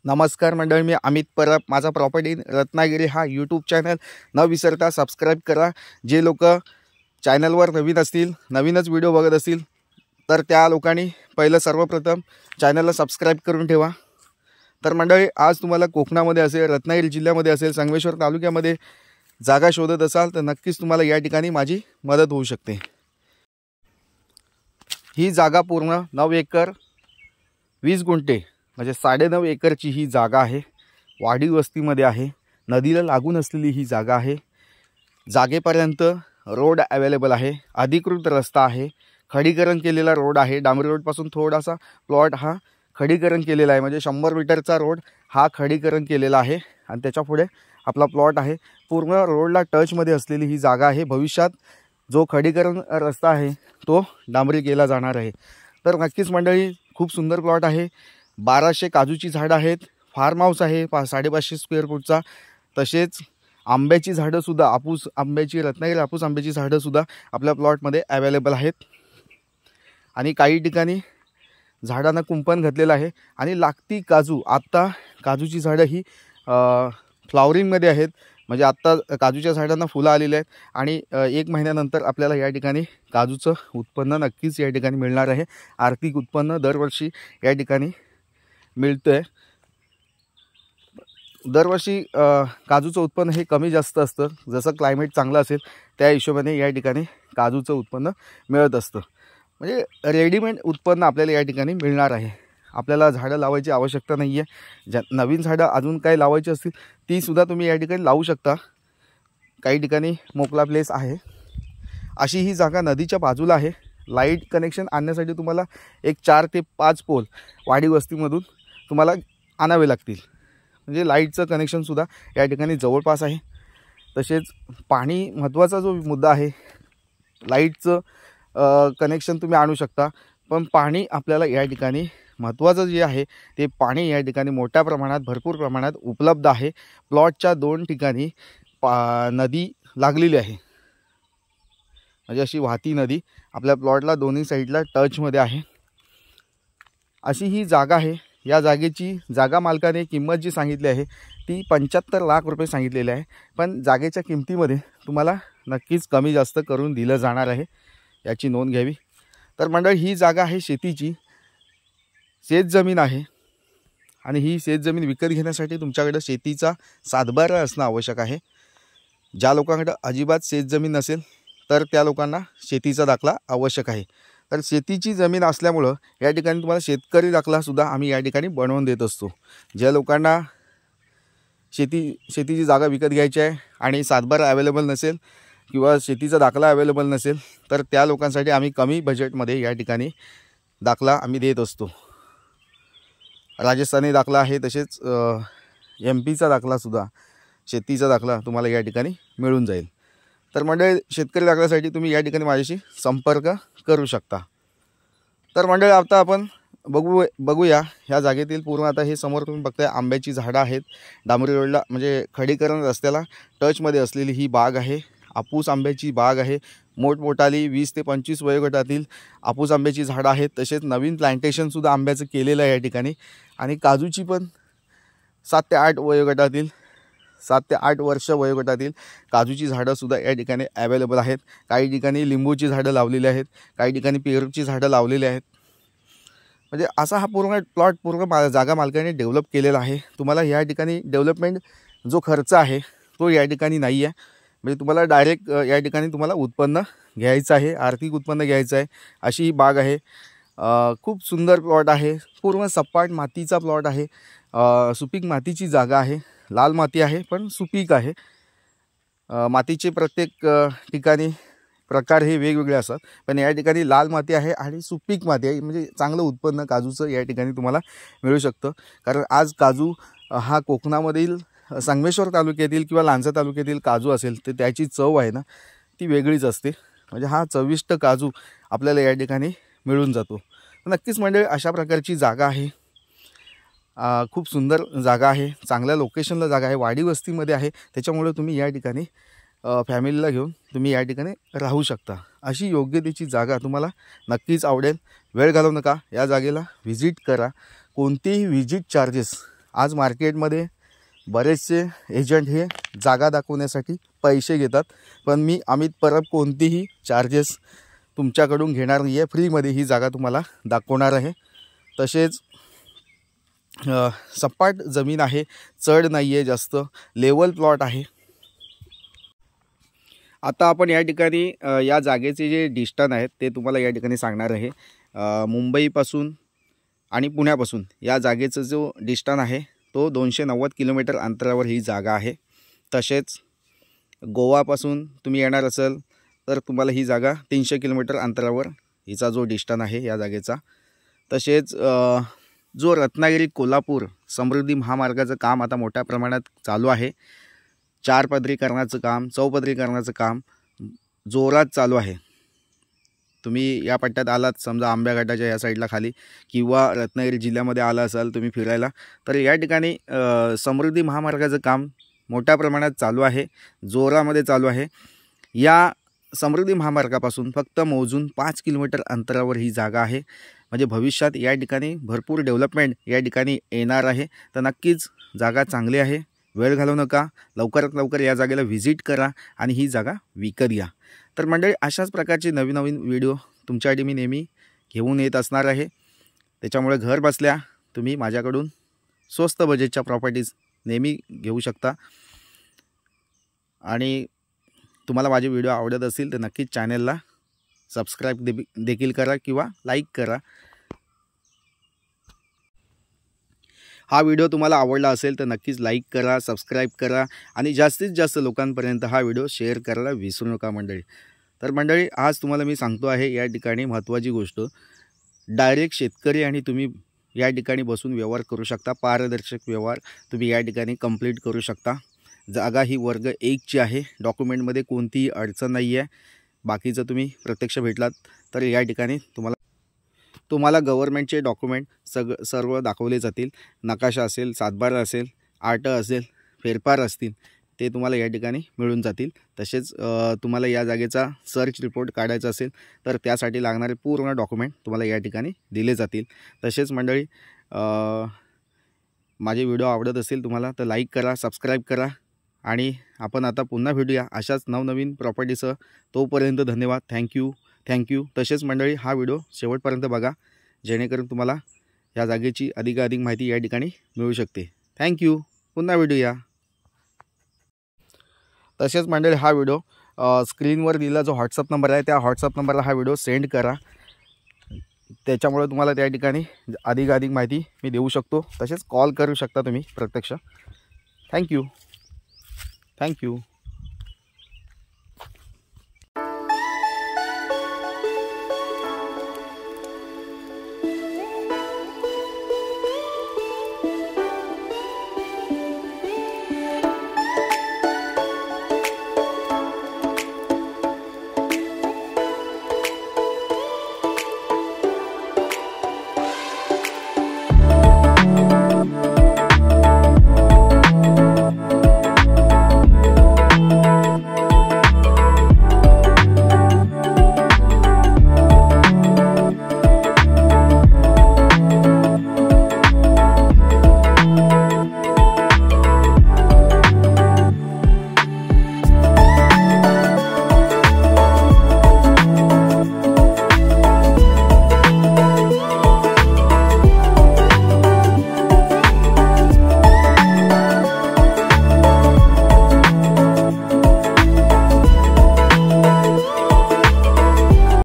नमस्कार मंडळी, मी अमित परब. माझा प्रॉपर्टी रत्नागिरी हा यूट्यूब चॅनल न विसरता सबस्क्राईब करा. जे लोक चॅनलवर नवीन असतील, नवीनच व्हिडिओ बघत असतील, तर त्या लोकांनी पहिलं सर्वप्रथम चॅनलला सबस्क्राईब करून ठेवा. तर मंडळी, आज तुम्हाला कोकणामध्ये असेल, रत्नागिरी जिल्ह्यामध्ये असेल, संगमेश्वर तालुक्यामध्ये जागा शोधत असाल तर नक्कीच तुम्हाला या ठिकाणी माझी मदत होऊ शकते. ही जागा पूर्ण 9 एकर 20 गुंठे म्हणजे 9.5 एकरची ही जागा आहे. वाडी वस्तीमध्ये आहे. नदीला लागून असलेली ही जागा आहे. जागेपर्यंत रोड अवेलेबल आहे. अधिकृत रस्ता आहे. खडीकरण केलेला रोड आहे. डांबरी रोडपासून थोडासा प्लॉट हा खडीकरण केलेला आहे. म्हणजे 100 मीटरचा रोड हा खडीकरण केलेला आहे आणि त्याच्या पुढे आपला प्लॉट आहे. पूर्ण रोडला टचमध्ये असलेली ही जागा आहे. भविष्यात जो खडीकरण रस्ता आहे तो डांबरी केला जाणार आहे. तर नक्कीच मंडळी, खूप सुंदर प्लॉट आहे. 1200 काजूची झाडं आहेत. फार्म हाऊस आहे 550 स्क्वेअर फूटचा. तसेच आंब्याची झाडंसुद्धा, हापूस आंब्याची, रत्नागिरी हापूस आंब्याची झाडंसुद्धा आपल्या प्लॉटमध्ये अवेलेबल आहेत. आणि काही ठिकाणी झाडांना कुंपण घातलेलं आहे. आणि लागती काजू, आत्ता काजूची झाडं ही फ्लावरिंगमध्ये आहेत. म्हणजे आत्ता काजूच्या झाडांना फुलं आलेली आहेत आणि 1 महिन्यानंतर आपल्याला या ठिकाणी काजूचं उत्पन्न नक्कीच या ठिकाणी मिळणार आहे. आर्थिक उत्पन्न दरवर्षी या ठिकाणी मिळतं आहे. दरवर्षी काजूचं उत्पन्न हे कमी जास्त असतं. जसं क्लायमेट चांगलं असेल त्या हिशोबाने या ठिकाणी काजूचं उत्पन्न मिळत असतं. म्हणजे रेडीमेड उत्पन्न आपल्याला या ठिकाणी मिळणार आहे. आपल्याला झाडं लावायची आवश्यकता नाही आहे. नवीन झाडं अजून काही लावायची असतील तीसुद्धा तुम्ही या ठिकाणी लावू शकता. काही ठिकाणी मोकळा प्लेस आहे. अशी ही जागा नदीच्या बाजूला आहे. लाईट कनेक्शन आणण्यासाठी तुम्हाला एक 4 ते 5 पोल वाडी वस्तीमधून तुम्हाला आणावे लागतील. म्हणजे लाईटचं कनेक्शनसुद्धा या ठिकाणी जवळपास आहे. तसेच पाणी महत्त्वाचा जो मुद्दा आहे, लाईटचं कनेक्शन तुम्ही आणू शकता, पण पाणी आपल्याला या ठिकाणी महत्त्वाचं जे आहे ते पाणी या ठिकाणी मोठ्या प्रमाणात, भरपूर प्रमाणात उपलब्ध आहे. प्लॉटच्या 2 ठिकाणी नदी लागलेली आहे. म्हणजे अशी वाहती नदी आपल्या प्लॉटला दोन्ही साईडला टचमध्ये आहे. अशी ही जागा आहे. या जागेची जागा मालकाने किंमत जी सांगितली आहे ती 75 लाख रुपये सांगितलेली आहे. पण जागेच्या किमतीमध्ये तुम्हाला नक्कीच कमी जास्त करून दिलं जाणार आहे, याची नोंद घ्यावी. तर मंडळ, ही जागा आहे शेतीची. शेतजमीन आहे आणि ही शेतजमीन विकत घेण्यासाठी तुमच्याकडे शेतीचा सातबारा असणं आवश्यक आहे. ज्या लोकांकडे अजिबात शेतजमीन नसेल तर त्या लोकांना शेतीचा दाखला आवश्यक आहे. तर शेतीची जमीन असल्यामुळं या ठिकाणी तुम्हाला शेतकरी दाखलासुद्धा आम्ही या ठिकाणी बनवून देत असतो. ज्या लोकांना शेतीची जागा विकत घ्यायची आहे आणि सातबारा अवेलेबल नसेल किंवा शेतीचा दाखला अवेलेबल नसेल तर त्या लोकांसाठी आम्ही कमी बजेटमध्ये या ठिकाणी दाखला आम्ही देत असतो. राजस्थानी दाखला आहे. तसेच MP चा दाखलासुद्धा, शेतीचा दाखला तुम्हाला या ठिकाणी मिळून जाईल. तर मंडळी, शेतकरी दाखल्यासाठी तुम्ही या ठिकाणी माझ्याशी संपर्क करू शकता. तर मंडळी, आता आपण बघूया ह्या जागेतील पूर्ण. आता हे समोर तुम्ही बघताय आंब्याची झाडं आहेत. डांबरी रोडला म्हणजे खडीकरण रस्त्याला टचमध्ये असलेली ही बाग आहे. हापूस आंब्याची बाग आहे. मोठमोठाली 20 ते 25 वयोगटातील हापूस आंब्याची झाडं आहेत. तसेच नवीन प्लांटेशनसुद्धा आंब्याचं केलेलं आहे या ठिकाणी. आणि काजूची पण 7 ते 8 वयोगटातील, 7 ते 8 वर्ष वयोगटातील काजूची झाडंसुद्धा या ठिकाणी अवेलेबल आहेत. काही ठिकाणी लिंबूची झाडं लावलेली आहेत. काही ठिकाणी पेरूची झाडं लावलेली आहेत. म्हणजे असा हा पूर्ण प्लॉट, पूर्ण जागा मालकाने डेव्हलप केलेला आहे. तुम्हाला या ठिकाणी डेव्हलपमेंट जो खर्च आहे तो या ठिकाणी नाही आहे. म्हणजे तुम्हाला डायरेक्ट या ठिकाणी तुम्हाला उत्पन्न घ्यायचं आहे, आर्थिक उत्पन्न घ्यायचं आहे. अशी ही बाग आहे. खूप सुंदर प्लॉट आहे. पूर्ण सपाट मातीचा प्लॉट आहे. सुपीक मातीची जागा आहे. लाल माती आहे पण सुपीक आहे. मातीचे प्रत्येक ठिकाणी प्रकार हे वेगवेगळे असतात, पण या ठिकाणी लाल माती आहे आणि सुपीक माती आहे. म्हणजे चांगलं उत्पन्न काजूचं या ठिकाणी तुम्हाला मिळू शकतं. कारण आज काजू हा कोकणामधील संगमेश्वर तालुक्यातील किंवा लांजा तालुक्यातील काजू असेल तर त्याची चव आहे ना, ती वेगळीच असते. म्हणजे हा चविष्ट काजू आपल्याला या ठिकाणी मिळून जातो. नक्कीच म्हणजे अशा प्रकारची जागा आहे. खूप सुंदर जागा आहे. चांगल्या लोकेशनला जागा आहे. वाडी वस्तीमध्ये आहे. त्याच्यामुळे तुम्ही या ठिकाणी फॅमिलीला घेऊन तुम्ही या ठिकाणी राहू शकता. अशी योग्यतेची जागा तुम्हाला नक्कीच आवडेल. वेळ घालवू नका. या जागेला व्हिजिट करा. कोणतेही व्हिजिट चार्जेस आज मार्केटमध्ये बरेचसे एजंट हे जागा दाखवण्यासाठी पैसे घेतात, पण मी अमित परब कोणतीही चार्जेस तुमच्याकडून घेणार नाही आहे. फ्रीमध्ये ही जागा तुम्हाला दाखवणार आहे. तसेच सपाट जमीन आहे, चढ नाही आहे जास्त, लेवल प्लॉट आहे. आता आपण या ठिकाणी या जागेचे जे डिस्टन्स आहेत ते तुम्हाला या ठिकाणी सांगणार आहे. मुंबईपासून आणि पुण्यापासून या जागेचा जो डिस्टन्स आहे तो 290 किलोमीटर अंतरावर ही जागा आहे. तसेच गोवापासून तुम्ही येणार असाल तर तुम्हाला ही जागा 300 किलोमीटर अंतरावर हिचा जो डिस्टन्स आहे या जागेचा. तसेच जो रत्नागिरी कोल्हापूर समृद्धी महामार्गाचं काम आता मोठ्या प्रमाणात चालू आहे. 4 पदरीकरणाचं काम, चौपदरीकरणाचं काम जोरात चालू आहे. तुम्ही या पट्ट्यात आलात समजा आंब्याघाटाच्या या साईडला खाली किंवा रत्नागिरी जिल्ह्यामध्ये आला असाल तुम्ही फिरायला, तर या ठिकाणी समृद्धी महामार्गाचं काम मोठ्या प्रमाणात चालू आहे, जोरामध्ये चालू आहे. या समृद्धी महामार्गापासून फक्त मोजून 5 किलोमीटर अंतरावर ही जागा आहे. म्हणजे भविष्यात या ठिकाणी भरपूर डेव्हलपमेंट या ठिकाणी येणार आहे. तर नक्कीच जागा चांगली आहे, वेळ घालवू नका, लवकरात लवकर या जागेला व्हिजिट करा आणि ही जागा विकत घ्या. तर मंडळी, अशाच प्रकारचे नवीन नवीन व्हिडिओ तुमच्यासाठी मी नेहमी घेऊन येत असणार आहे. त्याच्यामुळे घर बसल्या तुम्ही माझ्याकडून स्वस्त बजेटच्या प्रॉपर्टीज नेहमी घेऊ शकता. आणि तुम्हाला माझे व्हिडिओ आवडत असतील तर नक्कीच चॅनलला सबस्क्राईब देखील करा किंवा लाईक करा. हा व्हिडिओ तुम्हाला आवडला असेल तर नक्कीच लाईक करा, सबस्क्राईब करा आणि जास्तीत जास्त लोकांपर्यंत हा व्हिडिओ शेअर करायला विसरू नका मंडळी. तर मंडळी, आज तुम्हाला मी सांगतो आहे या ठिकाणी महत्त्वाची गोष्ट, डायरेक्ट शेतकरी आणि तुम्ही या ठिकाणी बसून व्यवहार करू शकता. पारदर्शक व्यवहार तुम्ही या ठिकाणी कंप्लीट करू शकता. जागा ही वर्ग 1ची आहे, डॉक्युमेंटमध्ये कोणतीही अडचण नाही आहे. बाकीचं तुम्ही प्रत्यक्ष भेटलात तर या ठिकाणी तुम्हाला गव्हर्नमेंटचे डॉक्युमेंट सर्व दाखवले जातील. नकाशा असेल, सातबारा असेल, आर्ट असेल, फेरफार असतील, ते तुम्हाला या ठिकाणी मिळून जातील. तसेच तुम्हाला या जागेचा सर्च रिपोर्ट काढायचा असेल तर त्यासाठी लागणारे पूर्ण डॉक्युमेंट तुम्हाला या ठिकाणी दिले जातील. तसेच मंडळी, माझे व्हिडिओ आवडत असेल तुम्हाला तर लाईक करा, सबस्क्राईब करा आणि आपण आता पुन्हा भेटूया अशाच नवनवीन प्रॉपर्टीसह. तोपर्यंत धन्यवाद. थँक्यू. तसेच मंडळी, हा व्हिडिओ शेवटपर्यंत बघा जेणेकरून तुम्हाला या जागेची अधिकाधिक माहिती या ठिकाणी मिळू शकते. थँक्यू. पुन्हा भेटूया. तसेच मंडळी, हा व्हिडिओ स्क्रीनवर दिलेला जो व्हॉट्सअप नंबर आहे त्या व्हॉट्सअप नंबरला हा व्हिडिओ सेंड करा. त्याच्यामुळे तुम्हाला त्या ठिकाणी अधिकाधिक माहिती मी देऊ शकतो. तसेच कॉल करू शकता तुम्ही प्रत्यक्ष. थँक्यू.